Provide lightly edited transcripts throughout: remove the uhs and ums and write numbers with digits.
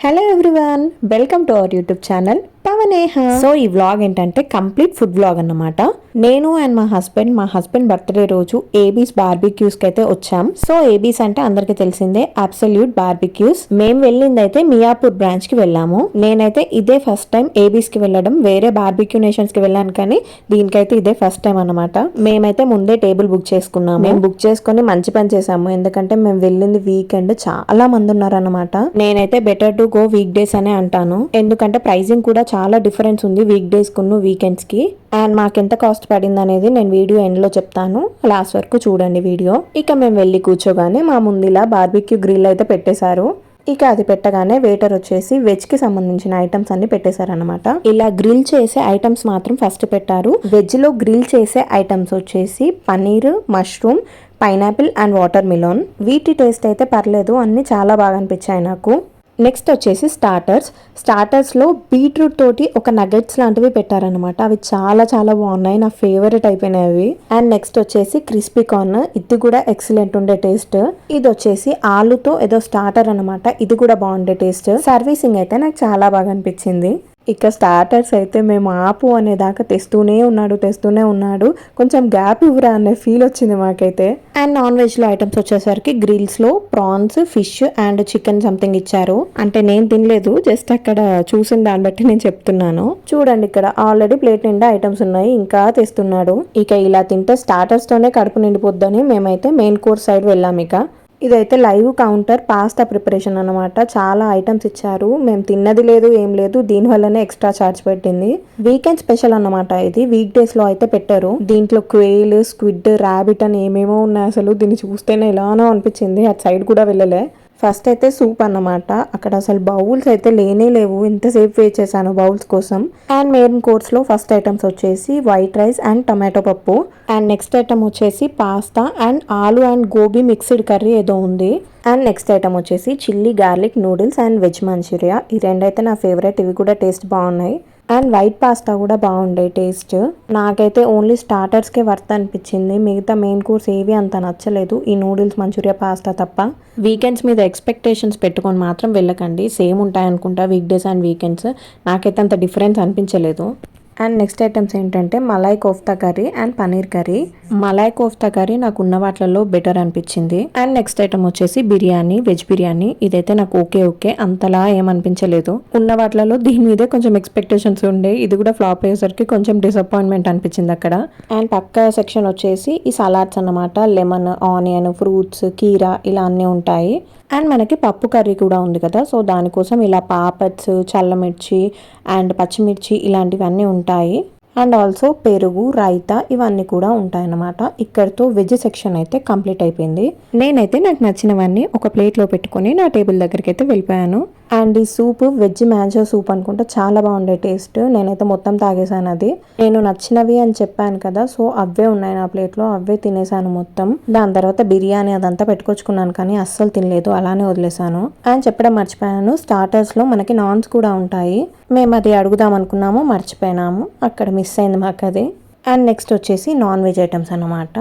Hello everyone, welcome to our YouTube channel Pavaneha. So ఈ vlog ఏంటంటే complete food vlog అన్నమాట. నేను అండ్ మా హస్బెండ్ బర్త్డే రోజు ఏబీస్ బార్బిక్యూస్ కి అయితే వచ్చాం. సో ఏబీస్ అంటే అందరికి తెలిసిందే, అబ్సల్యూట్ బార్బిక్యూస్. మేము వెళ్ళింది అయితే మియాపూర్ బ్రాంచ్ కి వెళ్ళాము. నేనైతే ఇదే ఫస్ట్ టైం ఏబీస్ కి వెళ్ళడం. వేరే బార్బిక్యూ నేషన్స్ కి వెళ్ళాను కానీ దీనికైతే ఇదే ఫస్ట్ టైం అనమాట. మేమైతే ముందే టేబుల్ బుక్ చేసుకున్నాము. మేము బుక్ చేసుకుని మంచి పని చేసాము, ఎందుకంటే మేము వెళ్ళింది వీకెండ్, చాలా మంది ఉన్నారన్నమాట. నేనైతే better to go week days అనే అంటాను, ఎందుకంటే ప్రైసింగ్ కూడా చాలా డిఫరెన్స్ ఉంది వీక్ డేస్ కును వీకెండ్స్ కి. అండ్ మాకెంత కాస్ట్ పడింది అనేది నేను వీడియో ఎండ్ లో చెప్తాను, లాస్ట్ వరకు చూడండి వీడియో. ఇక మేము వెళ్ళి కూర్చోగానే మా ముందు ఇలా బార్బిక్యూ గ్రిల్ అయితే పెట్టేశారు. ఇక అది పెట్టగానే వెయిటర్ వచ్చేసి వెజ్ కి సంబంధించిన ఐటమ్స్ అన్ని పెట్టేశారనమాట. ఇలా గ్రిల్ చేసే ఐటమ్స్ మాత్రం ఫస్ట్ పెట్టారు. వెజ్ లో గ్రిల్ చేసే ఐటమ్స్ వచ్చేసి paneer, mushroom, pineapple and water melon. వీటి టేస్ట్ అయితే పర్లేదు, అన్ని చాలా బాగా అనిపించాయి నాకు. నెక్స్ట్ వచ్చేసి స్టార్టర్స్లో బీట్రూట్ తోటి ఒక నగెట్స్ లాంటివి పెట్టారనమాట. అవి చాలా చాలా బాగున్నాయి, నా ఫేవరెట్ అయిపోయినాయి అవి. అండ్ నెక్స్ట్ వచ్చేసి క్రిస్పీ కార్న్, ఇది కూడా ఎక్సలెంట్ ఉండే టేస్ట్. ఇది వచ్చేసి ఆలుతో ఏదో స్టార్టర్ అనమాట, ఇది కూడా బాగుండే టేస్ట్. సర్వీసింగ్ అయితే నాకు చాలా బాగా అనిపించింది. ఇక స్టార్టర్స్ అయితే మేము ఆపు అనేదాకా తెస్తూనే ఉన్నాడు. కొంచెం గ్యాప్ ఇవ్వరా అనే ఫీల్ వచ్చింది మాకైతే. అండ్ నాన్ వెజ్ లో ఐటమ్స్ వచ్చేసరికి గ్రిల్స్ లో prawns, fish and chicken something ఇచ్చారు. అంటే నేను తినలేదు, జస్ట్ అక్కడ చూసిన దాన్ని బట్టి నేను చెప్తున్నాను. చూడండి, ఇక్కడ ఆల్రెడీ ప్లేట్ నిండా ఐటమ్స్ ఉన్నాయి, ఇంకా తెస్తున్నాడు. ఇక ఇలా తింటే స్టార్టర్స్ తోనే కడుపు నిండిపోద్దని మేమైతే మెయిన్ కోర్స్ సైడ్ వెళ్ళాం. ఇక ఇదైతే లైవ్ కౌంటర్ పాస్తా ప్రిపరేషన్ అనమాట. చాలా ఐటమ్స్ ఇచ్చారు, మేము తిన్నది లేదు ఏం లేదు, దీనివల్లనే ఎక్స్ట్రా ఛార్జ్ పెట్టింది. వీకెండ్ స్పెషల్ అన్నమాట ఇది, వీక్ డేస్ లో అయితే పెట్టారు. దీంట్లో క్వేల్, స్క్విడ్, ర్యాబిట్ అని ఏమేమో ఉన్నాయి. అసలు దీన్ని చూస్తేనే ఎలానో అనిపించింది, అటు సైడ్ కూడా వెళ్ళలే. ఫస్ట్ అయితే సూప్ అన్నమాట. అక్కడ అసలు బౌల్స్ అయితే లేనే లేవు, ఎంతసేపు వెయిట్ చేశాను బౌల్స్ కోసం. అండ్ మెయిన్ కోర్స్ లో ఫస్ట్ ఐటమ్స్ వచ్చేసి వైట్ రైస్ అండ్ టమాటో పప్పు. అండ్ నెక్స్ట్ ఐటమ్ వచ్చేసి పాస్తా అండ్ ఆలు అండ్ గోబీ మిక్స్డ్ కర్రీ ఏదో ఉంది. అండ్ నెక్స్ట్ ఐటమ్ వచ్చేసి chilli garlic noodles and veg manchurian. ఈ రెండైతే నా ఫేవరెట్, ఇవి కూడా టేస్ట్ బాగున్నాయి. అండ్ వైట్ పాస్తా కూడా బాగుండే టేస్ట్. నాకైతే ఓన్లీ స్టార్టర్స్కే వర్త్ అనిపించింది, మిగతా మెయిన్ కోర్స్ ఏవి అంత నచ్చలేదు, ఈ నూడిల్స్, మంచూరియా, పాస్తా తప్ప. వీకెండ్స్ మీద ఎక్స్పెక్టేషన్స్ పెట్టుకొని మాత్రం వెళ్ళకండి, సేమ్ ఉంటాయి అనుకుంటా వీక్ డేస్ అండ్ వీకెండ్స్. నాకైతే అంత డిఫరెన్స్ అనిపించలేదు. అండ్ నెక్స్ట్ ఐటమ్స్ ఏంటంటే Malay kofta curry and paneer curry. Malay kofta curry నాకు ఉన్న వాటిలలో బెటర్ అనిపించింది. అండ్ నెక్స్ట్ ఐటమ్ వచ్చేసి బిర్యానీ, వెజ్ బిర్యానీ. ఇదైతే నాకు ఓకే అంతలా ఏమనిపించలేదు. ఉన్న వాటిలలో దీని మీదే కొంచెం ఎక్స్పెక్టేషన్స్ ఉండే, ఇది కూడా ఫ్లాప్ అయ్యేసరికి కొంచెం డిసప్పాయింట్మెంట్ అనిపించింది అక్కడ. అండ్ పక్క సెక్షన్ వచ్చేసి ఈ సలాడ్స్ అన్నమాట, లెమన్, ఆనియన్, ఫ్రూట్స్, కీరా ఇలా అన్నీ ఉంటాయి. అండ్ మనకి పప్పు కర్రీ కూడా ఉంది కదా, సో దానికోసం ఇలా పాపడ్స్, చల్లమిర్చి అండ్ పచ్చిమిర్చి ఇలాంటివన్నీ ఉంటాయి. అండ్ ఆల్సో పెరుగు, రైతా ఇవన్నీ కూడా ఉంటాయన్నమాట. ఇక్కడితో వెజ్ సెక్షన్ అయితే కంప్లీట్ అయిపోయింది. నేనైతే నాకు నచ్చినవన్నీ ఒక ప్లేట్లో పెట్టుకొని నా టేబుల్ దగ్గరికి అయితే వెళ్ళిపోయాను. అండ్ ఈ సూప్ వెజ్ మ్యాంగో సూప్ అనుకుంటా, చాలా బాగుండే టేస్ట్. నేనైతే మొత్తం తాగేసాను అది. నేను నచ్చినవి అని చెప్పాను కదా, సో అవే ఉన్నాయి నా ప్లేట్లో, అవే తినేసాను మొత్తం. దాని తర్వాత బిర్యానీ అదంతా పెట్టుకొచ్చుకున్నాను కానీ అస్సలు తినలేదు, అలానే వదిలేసాను. అండ్ చెప్పడం మర్చిపోయాను, స్టార్టర్స్ లో మనకి నాన్స్ కూడా ఉంటాయి. మేము అది అడుగుదాం అనుకున్నాము, మర్చిపోయినాము, అక్కడ మిస్ అయింది మాకు అది. అండ్ నెక్స్ట్ వచ్చేసి నాన్ వెజ్ ఐటమ్స్ అనమాట.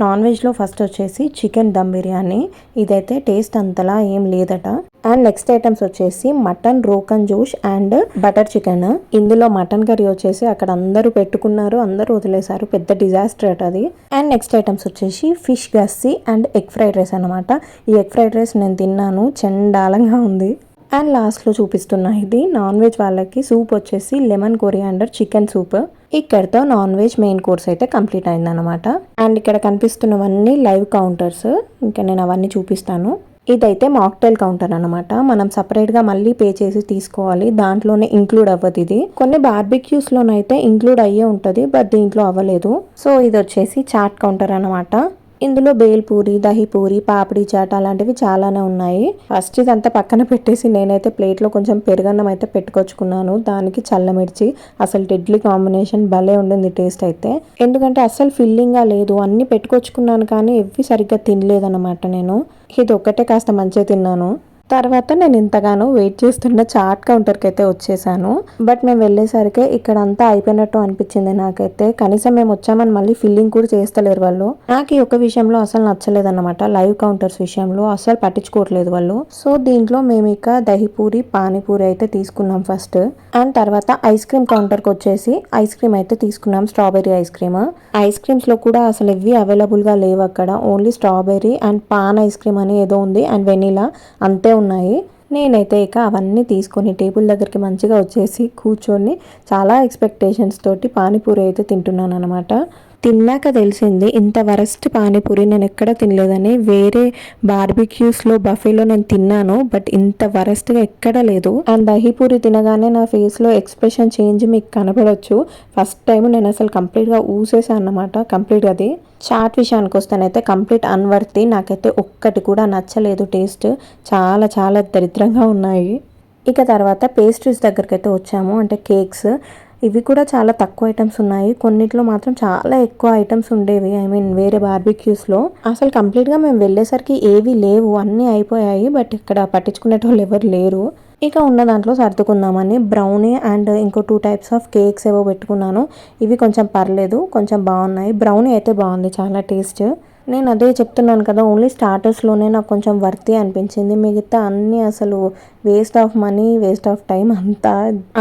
నాన్ వెజ్లో ఫస్ట్ వచ్చేసి చికెన్ దమ్ బిర్యానీ. ఇదైతే టేస్ట్ అంతలా ఏం లేదట. అండ్ నెక్స్ట్ ఐటమ్స్ వచ్చేసి మటన్ రోకన్ జోష్ అండ్ బటర్ చికెన్. ఇందులో మటన్ కర్రీ వచ్చేసి అక్కడ అందరూ పెట్టుకున్నారు, అందరూ వదిలేశారు, పెద్ద డిజాస్టర్ అట అది. అండ్ నెక్స్ట్ ఐటమ్స్ వచ్చేసి fish gassi and egg fried rice అనమాట. ఈ ఎగ్ ఫ్రైడ్ రైస్ నేను తిన్నాను, చండాలంగా ఉంది. అండ్ లాస్ట్లో చూపిస్తున్న ఇది నాన్ వెజ్ వాళ్ళకి సూప్ వచ్చేసి లెమన్ కొరియాండర్ చికెన్ సూప్. ఇక్కడతో నాన్ వెజ్ మెయిన్ కోర్స్ అయితే కంప్లీట్ అయిందనమాట. అండ్ ఇక్కడ కనిపిస్తున్నవన్నీ లైవ్ కౌంటర్స్, ఇంకా నేను అవన్నీ చూపిస్తాను. ఇదైతే మాక్టైల్ కౌంటర్ అనమాట, మనం సపరేట్ గా మళ్ళీ పే చేసి తీసుకోవాలి, దాంట్లోనే ఇంక్లూడ్ అవ్వదు ఇది. కొన్ని బార్బిక్యూస్ లోనైతే ఇంక్లూడ్ అయ్యే ఉంటది, బట్ దీంట్లో అవ్వలేదు. సో ఇది వచ్చేసి చాట్ కౌంటర్ అనమాట. ఇందులో బేల్పూరి, దహిపూరి, పాపిడి చాట్ అలాంటివి చాలానే ఉన్నాయి. ఫస్ట్ ఇదంతా పక్కన పెట్టేసి నేనైతే ప్లేట్లో కొంచెం పెరుగన్నం అయితే పెట్టుకొచ్చుకున్నాను, దానికి చల్లమిర్చి. అసలు డెడ్లీ కాంబినేషన్, భలే ఉండింది టేస్ట్ అయితే. ఎందుకంటే అస్సలు ఫిల్లింగ్గా లేదు, అన్ని పెట్టుకొచ్చుకున్నాను కానీ ఎవ్వి సరిగ్గా తినలేదన్నమాట నేను. ఇది ఒక్కటే కాస్త మంచిగా తిన్నాను. తర్వాత నేను ఇంతగానో వెయిట్ చేస్తున్న చాట్ కౌంటర్కి అయితే వచ్చేసాను. బట్ మేము వెళ్ళేసరికి ఇక్కడ అంతా అయిపోయినట్టు అనిపించింది నాకైతే. కనీసం మేము వచ్చామని మళ్ళీ ఫిల్లింగ్ కూడా చేస్తలేరు వాళ్ళు. నాకు ఈ ఒక విషయంలో అసలు నచ్చలేదన్నమాట. లైవ్ కౌంటర్స్ విషయంలో అసలు పట్టించుకోవట్లేదు వాళ్ళు. సో దీంట్లో మేము ఇక దహిపూరి పానీపూరి అయితే తీసుకున్నాం ఫస్ట్. అండ్ తర్వాత ఐస్ క్రీమ్ కౌంటర్కి వచ్చేసి ఐస్ క్రీమ్ అయితే తీసుకున్నాం, strawberry ice cream. Ice creams లో కూడా అసలు ఇవి అవైలబుల్ గా లేవు అక్కడ. Only strawberry and pan ice cream అని ఏదో ఉంది అండ్ వెనీలా అంతే ఉన్నాయి. నేనైతే ఇక అవన్నీ తీసుకొని టేబుల్ దగ్గరికి మంచిగా వచ్చేసి కూర్చొని చాలా ఎక్స్పెక్టేషన్స్ తోటి పానీపూరి అయితే తింటున్నాను అనమాట. తిన్నాక తెలిసింది ఇంత వరస్ట్ పానీపూరి నేను ఎక్కడ తినలేదని. వేరే బార్బిక్యూస్లో బఫేలో నేను తిన్నాను, బట్ ఇంత వరస్ట్గా ఎక్కడ లేదు. అండ్ దహీపూరి తినగానే నా ఫేస్లో ఎక్స్ప్రెషన్ చేంజ్ మీకు కనపడవచ్చు. ఫస్ట్ టైం నేను అసలు కంప్లీట్గా ఊసేసాను అన్నమాట. కంప్లీట్గా అది చాట్ విషయానికి వస్తేనైతే కంప్లీట్ అన్వర్తి. నాకైతే ఒక్కటి కూడా నచ్చలేదు. టేస్ట్ చాలా చాలా దరిద్రంగా ఉన్నాయి. ఇక తర్వాత పేస్ట్రీస్ దగ్గరికి అయితే వచ్చాము, అంటే కేక్స్. ఇవి కూడా చాలా తక్కువ ఐటమ్స్ ఉన్నాయి. కొన్నిట్లో మాత్రం చాలా ఎక్కువ ఐటమ్స్ ఉండేవి. ఐ మీన్ వేరే బార్బిక్యూస్లో అసలు కంప్లీట్గా మేము వెళ్ళేసరికి ఏవి లేవు, అన్నీ అయిపోయాయి. బట్ ఇక్కడ పట్టించుకునేటోళ్ళు ఎవరు లేరు. ఇక ఉన్న దాంట్లో సర్దుకుందామని బ్రౌనీ అండ్ ఇంకో 2 టైప్స్ ఆఫ్ కేక్స్ ఏవో పెట్టుకున్నాను. ఇవి కొంచెం పర్లేదు, కొంచెం బాగున్నాయి. బ్రౌనీ అయితే బాగుంది, చాలా టేస్ట్. నేను అదే చెప్తున్నాను కదా, ఓన్లీ స్టార్టర్స్లోనే నాకు కొంచెం వర్తీ అనిపించింది. మిగతా అన్నీ అసలు waste of money, waste of time అంతా.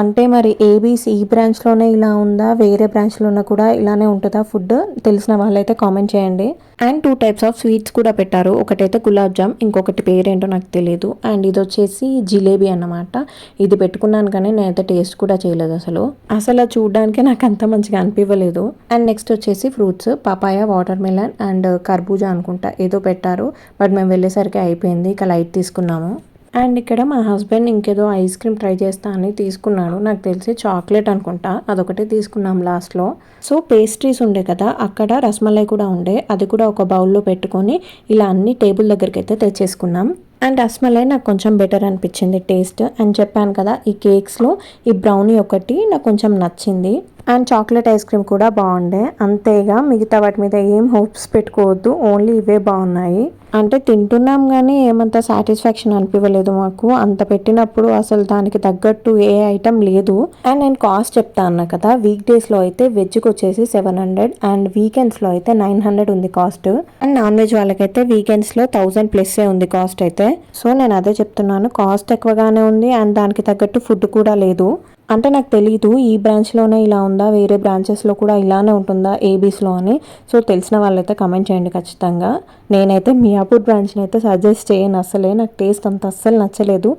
అంటే మరి ఏబీస్ ఈ బ్రాంచ్లోనే ఇలా ఉందా, వేరే బ్రాంచ్లోనే కూడా ఇలానే ఉంటుందా ఫుడ్? తెలిసిన వాళ్ళైతే కామెంట్ చేయండి. అండ్ 2 టైప్స్ ఆఫ్ స్వీట్స్ కూడా పెట్టారు. ఒకటైతే గులాబ్ జామ్, ఇంకొకటి పేరేంటో నాకు తెలియదు. అండ్ ఇది వచ్చేసి జిలేబీ అన్నమాట. ఇది పెట్టుకున్నాను కానీ నేనైతే టేస్ట్ కూడా చేయలేదు అసలు. అసలు చూడడానికి నాకు అంత మంచిగా అనిపించలేదు. అండ్ నెక్స్ట్ వచ్చేసి fruits, papaya, watermelon and కర్బూజా అనుకుంటా ఏదో పెట్టారు. బట్ మేము వెళ్ళేసరికి అయిపోయింది. ఇక లైట్ తీసుకున్నాము. అండ్ ఇక్కడ మా హస్బెండ్ ఇంకేదో ఐస్ క్రీమ్ ట్రై చేస్తా అని తీసుకున్నాడు. నాకు తెలిసి చాక్లెట్ అనుకుంటా, అదొకటి తీసుకున్నాం లాస్ట్లో. సో పేస్ట్రీస్ ఉండే కదా, అక్కడ రసమలై కూడా ఉండే. అది కూడా ఒక బౌల్లో పెట్టుకొని ఇలా అన్ని టేబుల్ దగ్గరికి అయితే తెచ్చేసుకున్నాం. అండ్ రసమలై నాకు కొంచెం బెటర్ అనిపించింది టేస్ట్. అండ్ చెప్పాను కదా, ఈ కేక్స్లో ఈ బ్రౌనీ ఒకటి నాకు కొంచెం నచ్చింది. అండ్ చాక్లెట్ ఐస్ క్రీమ్ కూడా బాగుండే. అంతేగా, మిగతా వాటి మీద ఏం హోప్స్ పెట్టుకోవద్దు, ఓన్లీ ఇవే బాగున్నాయి. అంటే తింటున్నాం కానీ ఏమంత సాటిస్ఫాక్షన్ అనిపించలేదు మాకు. అంత పెట్టినప్పుడు అసలు దానికి తగ్గట్టు ఏ ఐటమ్ లేదు. అండ్ నేను కాస్ట్ చెప్తా అన్నా కదా, వీక్ డేస్లో అయితే వెజ్కి వచ్చేసి 700 అండ్ వీకెండ్స్లో అయితే 900 ఉంది కాస్ట్. అండ్ నాన్ వెజ్ వాళ్ళకైతే వీకెండ్స్లో 1000+ ఉంది కాస్ట్ అయితే. సో నేను అదే చెప్తున్నాను, కాస్ట్ ఎక్కువగానే ఉంది అండ్ దానికి తగ్గట్టు ఫుడ్ కూడా లేదు. అంటే నాకు తెలీదు ఈ బ్రాంచ్లోనే ఇలా ఉందా, వేరే బ్రాంచెస్లో కూడా ఇలానే ఉంటుందా ఏబీస్లో అని. సో తెలిసిన వాళ్ళైతే కమెంట్ చేయండి ఖచ్చితంగా. నేనైతే మియాపూర్ బ్రాంచ్ని అయితే సజెస్ట్ చేయను అసలే. నాకు టేస్ట్ అంత అస్సలు నచ్చలేదు,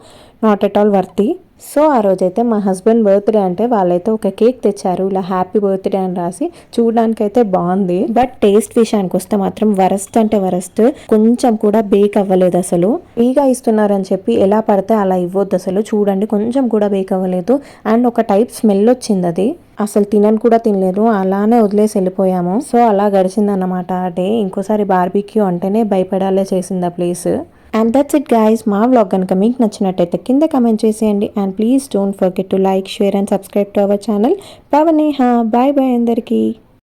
not at all worthy. So ఆ రోజైతే మా హస్బెండ్ బర్త్డే అంటే వాళ్ళైతే ఒక కేక్ తెచ్చారు, ఇలా హ్యాపీ బర్త్డే అని రాసి. చూడడానికి అయితే బాగుంది, బట్ టేస్ట్ విషయానికి వస్తే మాత్రం వరస్ట్ అంటే వరస్ట్. కొంచెం కూడా బేక్ అవ్వలేదు అసలు. ఫ్రీగా ఇస్తున్నారని చెప్పి ఎలా పడితే అలా ఇవ్వద్దు అసలు. చూడండి, కొంచెం కూడా బేక్ అవ్వలేదు. అండ్ ఒక టైప్ స్మెల్ వచ్చింది, అది అసలు తినను కూడా తినలేదు, అలానే వదిలేసి వెళ్ళిపోయాము. సో అలా గడిచిందన్నమాట ఆ డే. ఇంకోసారి బార్బిక్యూ అంటేనే భయపడాలే చేసింది ఆ place. And that's it guys. మా వ్లాగ్ కనుక మీకు నచ్చినట్టయితే కింద కమెంట్ చేసేయండి. And please don't forget to like, share and subscribe to our channel Pavaneha. Bye bye అందరికీ.